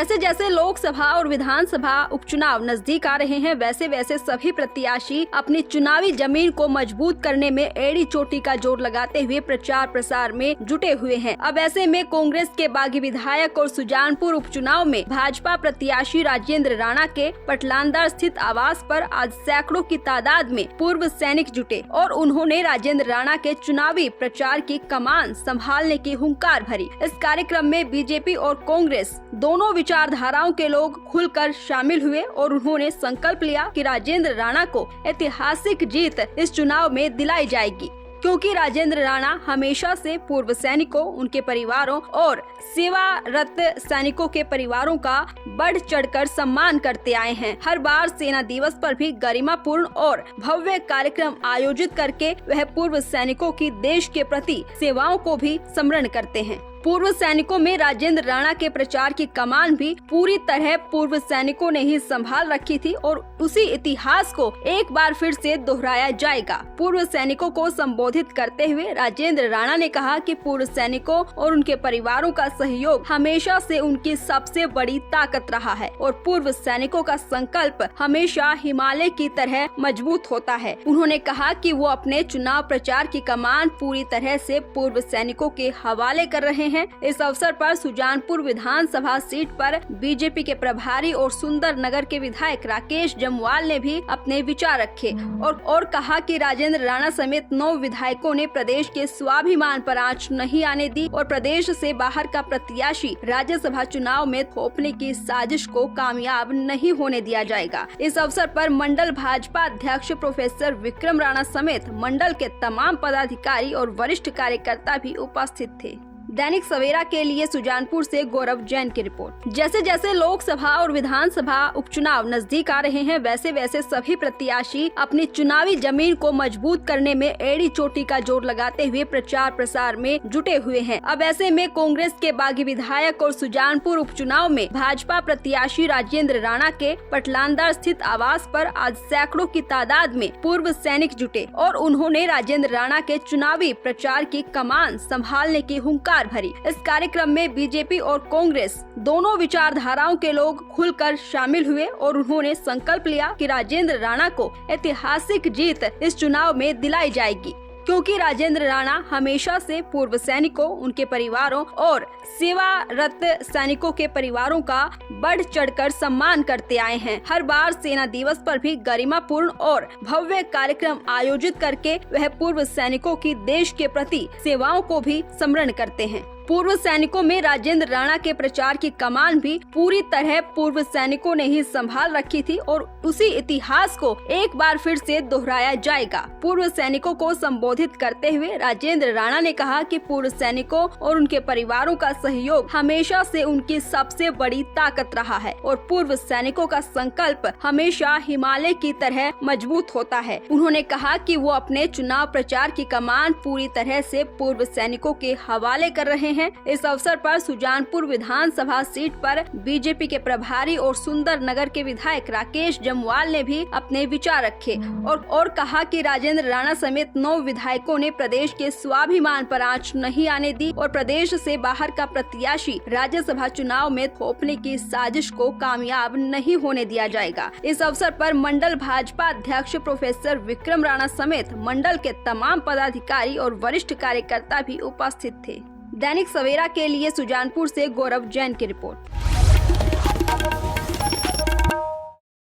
जैसे जैसे लोकसभा और विधानसभा उपचुनाव नजदीक आ रहे हैं, वैसे वैसे सभी प्रत्याशी अपनी चुनावी जमीन को मजबूत करने में एड़ी चोटी का जोर लगाते हुए प्रचार प्रसार में जुटे हुए हैं। अब ऐसे में कांग्रेस के बागी विधायक और सुजानपुर उपचुनाव में भाजपा प्रत्याशी राजेंद्र राणा के पटलांदर स्थित आवास पर आज सैकड़ों की तादाद में पूर्व सैनिक जुटे और उन्होंने राजेंद्र राणा के चुनावी प्रचार की कमान संभालने की हुंकार भरी। इस कार्यक्रम में बीजेपी और कांग्रेस दोनों विचारधाराओं के लोग खुलकर शामिल हुए और उन्होंने संकल्प लिया कि राजेंद्र राणा को ऐतिहासिक जीत इस चुनाव में दिलाई जाएगी, क्योंकि राजेंद्र राणा हमेशा से पूर्व सैनिकों, उनके परिवारों और सेवारत सैनिकों के परिवारों का बढ़ चढ़कर सम्मान करते आए हैं। हर बार सेना दिवस पर भी गरिमापूर्ण और भव्य कार्यक्रम आयोजित करके वह पूर्व सैनिकों की देश के प्रति सेवाओं को भी स्मरण करते हैं। पूर्व सैनिकों में राजेंद्र राणा के प्रचार की कमान भी पूरी तरह पूर्व सैनिकों ने ही संभाल रखी थी और उसी इतिहास को एक बार फिर से दोहराया जाएगा। पूर्व सैनिकों को संबोधित करते हुए राजेंद्र राणा ने कहा कि पूर्व सैनिकों और उनके परिवारों का सहयोग हमेशा से उनकी सबसे बड़ी ताकत रहा है और पूर्व सैनिकों का संकल्प हमेशा हिमालय की तरह मजबूत होता है। उन्होंने कहा कि वो अपने चुनाव प्रचार की कमान पूरी तरह से पूर्व सैनिकों के हवाले कर रहे हैं। इस अवसर पर सुजानपुर विधानसभा सीट पर बीजेपी के प्रभारी और सुंदर नगर के विधायक राकेश जमवाल ने भी अपने विचार रखे और कहा कि राजेंद्र राणा समेत 9 विधायकों ने प्रदेश के स्वाभिमान पर आंच नहीं आने दी और प्रदेश से बाहर का प्रत्याशी राज्यसभा चुनाव में थोपने की साजिश को कामयाब नहीं होने दिया जाएगा। इस अवसर पर मंडल भाजपा अध्यक्ष प्रोफेसर विक्रम राणा समेत मंडल के तमाम पदाधिकारी और वरिष्ठ कार्यकर्ता भी उपस्थित थे। दैनिक सवेरा के लिए सुजानपुर से गौरव जैन की रिपोर्ट। जैसे जैसे लोकसभा और विधानसभा उपचुनाव नजदीक आ रहे हैं, वैसे वैसे सभी प्रत्याशी अपनी चुनावी जमीन को मजबूत करने में एड़ी चोटी का जोर लगाते हुए प्रचार प्रसार में जुटे हुए हैं। अब ऐसे में कांग्रेस के बागी विधायक और सुजानपुर उपचुनाव में भाजपा प्रत्याशी राजेंद्र राणा के पटलांदर स्थित आवास पर आज सैकड़ों की तादाद में पूर्व सैनिक जुटे और उन्होंने राजेंद्र राणा के चुनावी प्रचार की कमान संभालने की हुंकार भरी। इस कार्यक्रम में बीजेपी और कांग्रेस दोनों विचारधाराओं के लोग खुलकर शामिल हुए और उन्होंने संकल्प लिया कि राजेंद्र राणा को ऐतिहासिक जीत इस चुनाव में दिलाई जाएगी, क्योंकि राजेंद्र राणा हमेशा से पूर्व सैनिकों, उनके परिवारों और सेवारत सैनिकों के परिवारों का बढ़ चढ़कर सम्मान करते आए हैं। हर बार सेना दिवस पर भी गरिमापूर्ण और भव्य कार्यक्रम आयोजित करके वह पूर्व सैनिकों की देश के प्रति सेवाओं को भी स्मरण करते हैं। पूर्व सैनिकों में राजेंद्र राणा के प्रचार की कमान भी पूरी तरह पूर्व सैनिकों ने ही संभाल रखी थी और उसी इतिहास को एक बार फिर से दोहराया जाएगा। पूर्व सैनिकों को संबोधित करते हुए राजेंद्र राणा ने कहा कि पूर्व सैनिकों और उनके परिवारों का सहयोग हमेशा से उनकी सबसे बड़ी ताकत रहा है और पूर्व सैनिकों का संकल्प हमेशा हिमालय की तरह मजबूत होता है। उन्होंने कहा कि वो अपने चुनाव प्रचार की कमान पूरी तरह से पूर्व सैनिकों के हवाले कर रहे हैं। इस अवसर पर सुजानपुर विधानसभा सीट पर बीजेपी के प्रभारी और सुंदर नगर के विधायक राकेश जमवाल ने भी अपने विचार रखे और कहा कि राजेंद्र राणा समेत 9 विधायकों ने प्रदेश के स्वाभिमान पर आंच नहीं आने दी और प्रदेश से बाहर का प्रत्याशी राज्यसभा चुनाव में थोपने की साजिश को कामयाब नहीं होने दिया जाएगा। इस अवसर पर मंडल भाजपा अध्यक्ष प्रोफेसर विक्रम राणा समेत मंडल के तमाम पदाधिकारी और वरिष्ठ कार्यकर्ता भी उपस्थित थे। दैनिक सवेरा के लिए सुजानपुर से गौरव जैन की रिपोर्ट।